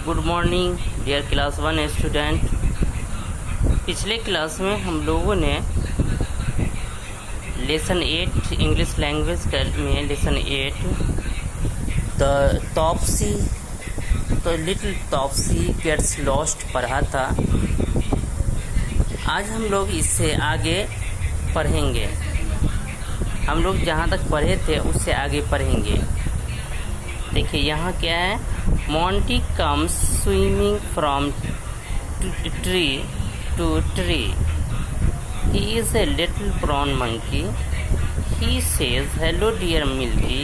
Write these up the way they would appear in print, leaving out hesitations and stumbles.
Good morning dear class 1 student. पिछले class में हम लोगों ने लेसन 8 इंग्लिश लैंग्वेज में lesson 8 the Topsy little Topsy gets lost पढ़ा था। आज हम लोग इससे आगे पढ़ेंगे। हम लोग जहाँ तक पढ़े थे उससे आगे पढ़ेंगे। देखिए यहाँ क्या है, Monty comes swimming from tree to tree. He is a little brown monkey. He says, "Hello, dear Milky.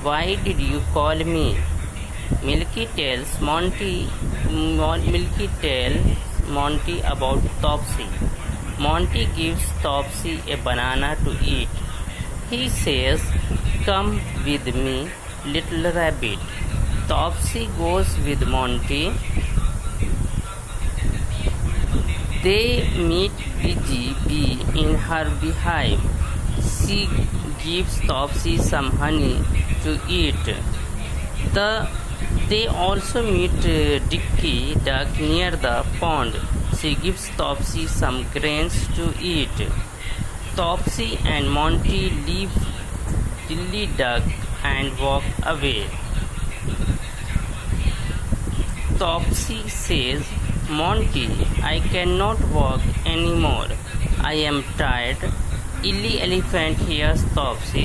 Why did you call me?" Milky tells Monty about Topsy. Monty gives Topsy a banana to eat. He says, "Come with me, little rabbit." Topsy goes with Monty. They meet Busy Bee in her beehive. She gives Topsy some honey to eat. They also meet Dicky Duck near the pond. She gives Topsy some grains to eat. Topsy and Monty leave Dilly Duck and walk away. Topsy says, "Monty, I cannot walk anymore. I am tired." Illy Elephant hears Topsy.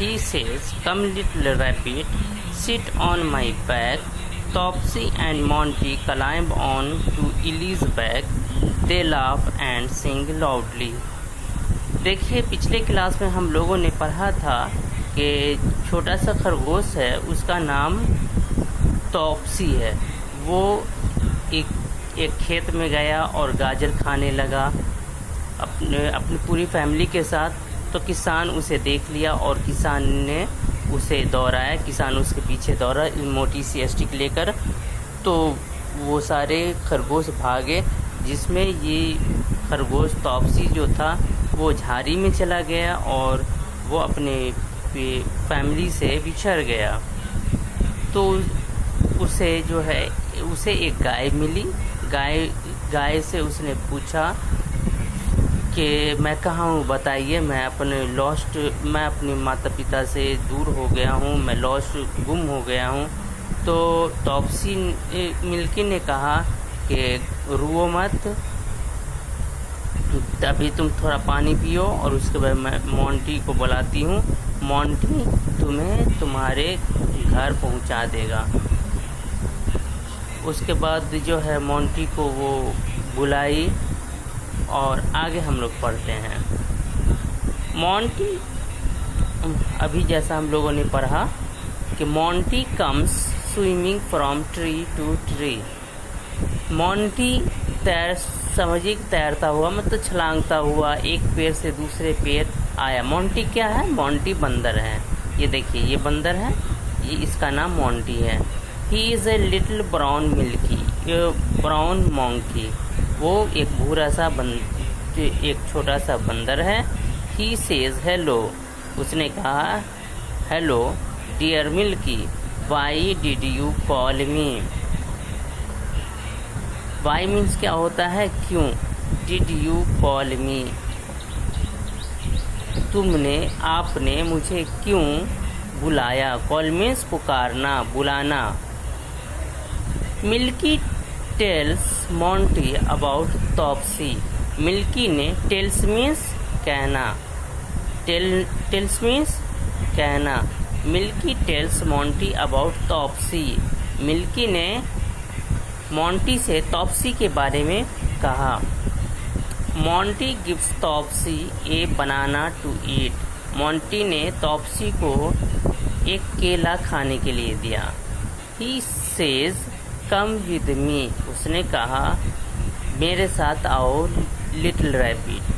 He says, "Come, little rabbit, sit on my back." Topsy and Monty climb on to Illy's back. They laugh and sing loudly. देखिए, पिछले class में हम लोगों ने पढ़ा था कि छोटा सा खरगोश है, उसका नाम टॉप्सी है। वो एक खेत में गया और गाजर खाने लगा अपनी पूरी फैमिली के साथ। तो किसान उसे देख लिया और किसान ने उसे दौड़ाया। किसान उसके पीछे दौड़ा मोटी सी स्टिक लेकर। तो वो सारे खरगोश भागे, जिसमें ये खरगोश टॉप्सी जो था वो झाड़ी में चला गया और वो अपने फैमिली से बिछड़ गया। तो उसे एक गाय मिली। गाय से उसने पूछा कि मैं कहाँ हूँ, बताइए। मैं अपने माता पिता से दूर हो गया हूँ, मैं गुम हो गया हूँ। तो टॉप्सी मिल्की ने कहा कि रुओ मत, अभी तुम थोड़ा पानी पियो और उसके बाद मैं मोंटी को बुलाती हूँ। मोंटी तुम्हें तुम्हारे घर पहुँचा देगा। उसके बाद जो है मोंटी को वो बुलाई और आगे हम लोग पढ़ते हैं। मोंटी, अभी जैसा हम लोगों ने पढ़ा कि Monty comes swimming from tree to tree. Monty तैरता हुआ, मतलब छलांगता हुआ एक पेड़ से दूसरे पेड़ आया। मोंटी क्या है? मोंटी बंदर है। ये देखिए, ये बंदर है, ये इसका नाम मोंटी है। He is a little brown monkey. वो एक भूरा सा एक छोटा सा बंदर है। He says hello. उसने कहा hello dear Milky. Why did you call me? Why means क्या होता है? क्यों? Did you call me? आपने मुझे क्यों बुलाया? Call means पुकारना, बुलाना। Milky tells Monty about Topsy. Milky ने टेल्स मीन्स कहना, टेल्स मीन्स कहना। Milky tells Monty about Topsy. Milky ने मोंटी से टॉप्सी के बारे में कहा। Monty gives Topsy a banana to eat. Monty ने टॉप्सी को एक केला खाने के लिए दिया। He says come with me. उसने कहा मेरे साथ आओ little rabbit.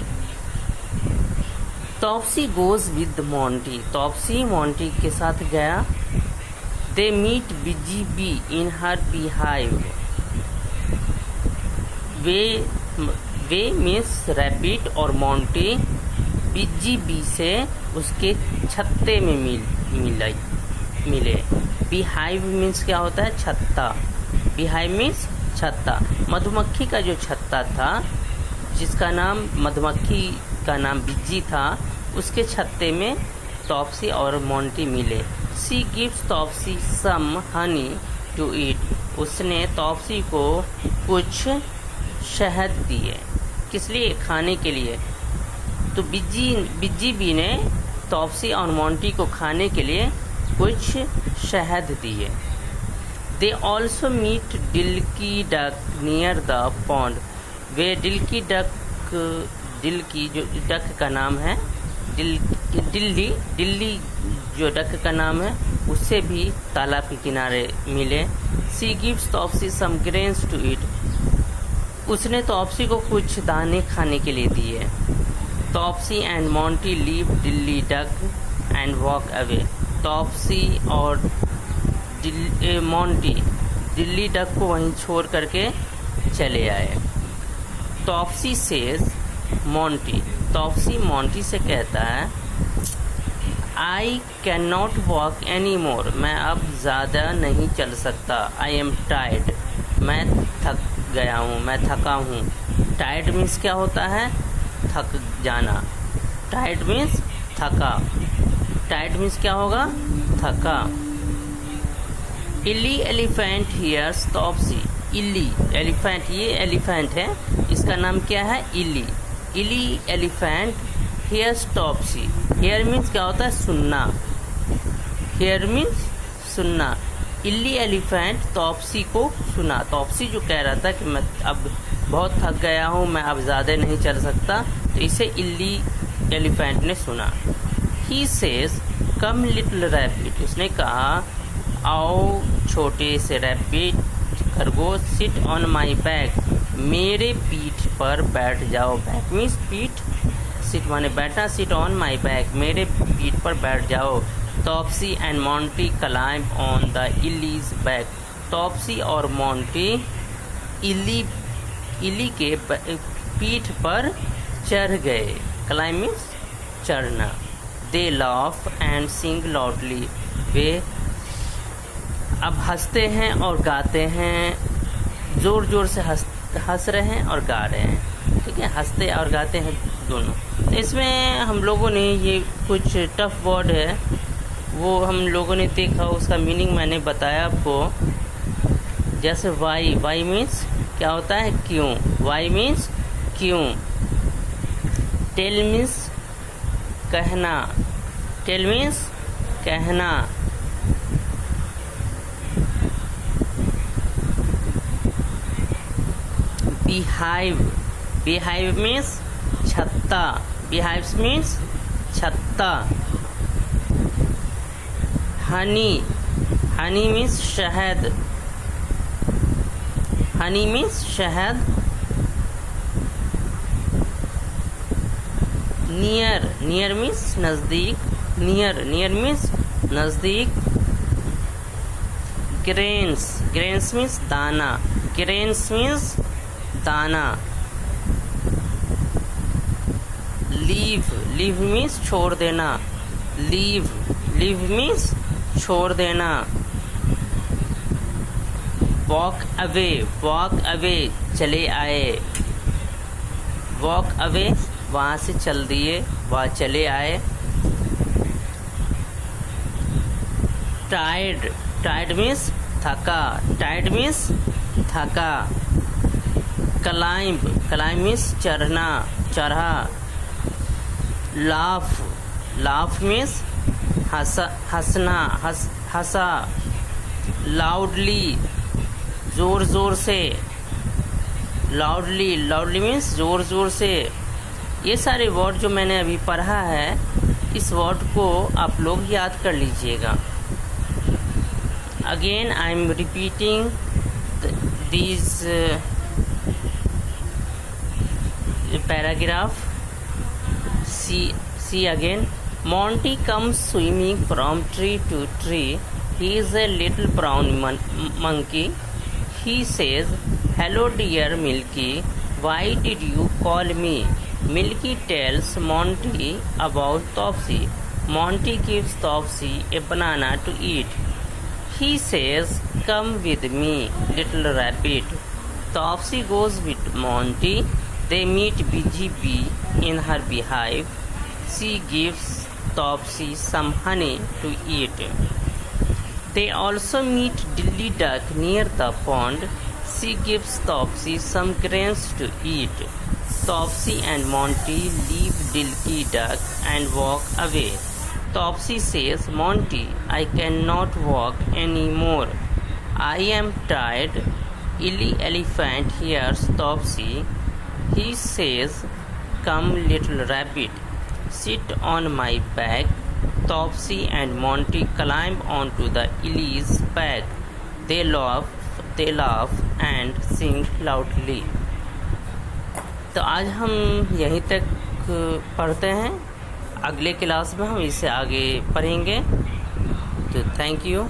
Topsy goes with Monty. Topsy Monty के साथ गया। They meet busy bee in her beehive. वे मिस रैबिट और मोंटी बिजी बी से उसके छत्ते में मिले। बीहाइव मीन्स क्या होता है? छत्ता। beehive means छत्ता। मधुमक्खी का जो छत्ता था, जिसका नाम मधुमक्खी का नाम बिज्जी था, उसके छत्ते में टॉप्सी और मोंटी मिले। She gives Topsy some honey to eat. उसने टॉप्सी को कुछ शहद दिए। किस लिए? खाने के लिए। तो बिज्जी बी ने टॉप्सी और मोंटी को खाने के लिए कुछ शहद दिए। They also meet Dilky duck near the pond. वे डिल्की जो डक का नाम है, दिल्ली जो डक का नाम है, उससे भी तालाब के किनारे मिले। She gives Topsy some grains to eat. उसने टॉप्सी को कुछ दाने खाने के लिए दिए। Topsy and Monty leave Dilly duck and walk away. Topsy और मोंटी दिल्ली डक को वहीं छोड़ करके चले आए। Topsy says Monty. Topsy Monty से कहता है, I can not walk any more. मैं अब ज़्यादा नहीं चल सकता। I am tired. मैं थक गया हूँ, मैं थका हूँ। टायर्ड मीन्स क्या होता है? थक जाना। टायर्ड मीन्स थका। टायर्ड मीन्स क्या होगा? थका। Ellie elephant hears Topsy. Ellie elephant, ये एलिफेंट है, इसका नाम क्या है? Ellie. Ellie elephant hears Topsy. Hear means क्या होता है? सुनना। हियर मीन्स सुनना। इली एलिफेंट टॉप्सी को सुना। टॉप्सी जो कह रहा था कि मैं अब बहुत थक गया हूँ, मैं अब ज़्यादा नहीं चल सकता, तो इसे इली एलिफेंट ने सुना। ही सेज कम लिटिल रैबिट। उसने कहा, आओ छोटे से रैबिट खरगोश, सिट ऑन माई बैक। मेरे पीठ पर बैठ जाओ। बैक मीन्स पीठ, सिट माने बैठना, सिट ऑन माई बैक, मेरे पीठ पर बैठ जाओ। Topsy and Monty climb on the Ellie's back. Topsy और मोंटी इली के पीठ पर चढ़ गए। क्लाइंब मीन्स चढ़ना। They laugh and sing loudly. वे अब हंसते हैं और गाते हैं, जोर जोर से हंस रहे हैं और गा रहे हैं। ठीक है, हंसते और गाते हैं दोनों। तो इसमें हम लोगों ने ये कुछ टफ वर्ड है, वो हम लोगों ने देखा, उसका मीनिंग मैंने बताया आपको। जैसे वाई, वाई मीन्स क्या होता है? क्यों। वाई मीन्स क्यों। टेल मीन्स कहना। टेल मीन्स कहना। beehive, beehive means छत्ता। beehives means छत्ता। honey, honey means शहद। honey means शहद। near, near means नज़दीक। near, near means नज़दीक। grains, grains means दाना। grains means दाना। लीव, लीव मीन्स छोड़ देना। लीव, लीव मीन्स छोड़ देना। वॉक अवे, वॉक अवे चले आए। वॉक अवे वहाँ से चल दिए, वहाँ चले आए। टायर्ड, टायर्ड मीन्स थका। टायर्ड मीन्स थका। क्लाइंब, क्लाइंब मीन्स चढ़ना, चढ़ा। लाफ, लाफ मीन्स हंसना, हंसा। लाउडली, जोर जोर से। लाउडली, लाउडली मीन्स जोर जोर से। ये सारे वर्ड जो मैंने अभी पढ़ा है, इस वर्ड को आप लोग याद कर लीजिएगा। Again I am repeating these paragraph. See again. Monty comes swimming from tree to tree. He is a little brown monkey. He says, hello dear Milky, why did you call me? Milky tells Monty about Topsy. Monty gives Topsy a banana to eat. He says, "Come with me, little rabbit." Topsy goes with Monty. They meet Busy Bee in her beehive. She gives Topsy some honey to eat. They also meet Dilly Duck near the pond. She gives Topsy some grains to eat. Topsy and Monty leave Dilly Duck and walk away. Topsy says, "Monty, I cannot walk any more. I am tired." Illy Elephant hears Topsy. He says, "Come, little rabbit, sit on my back." Topsy and Monty climb onto the Illy's back. They laugh and sing loudly. तो आज हम यहीं तक पढ़ते हैं. अगले class में हम इसे आगे पढ़ेंगे. तो थैंक यू.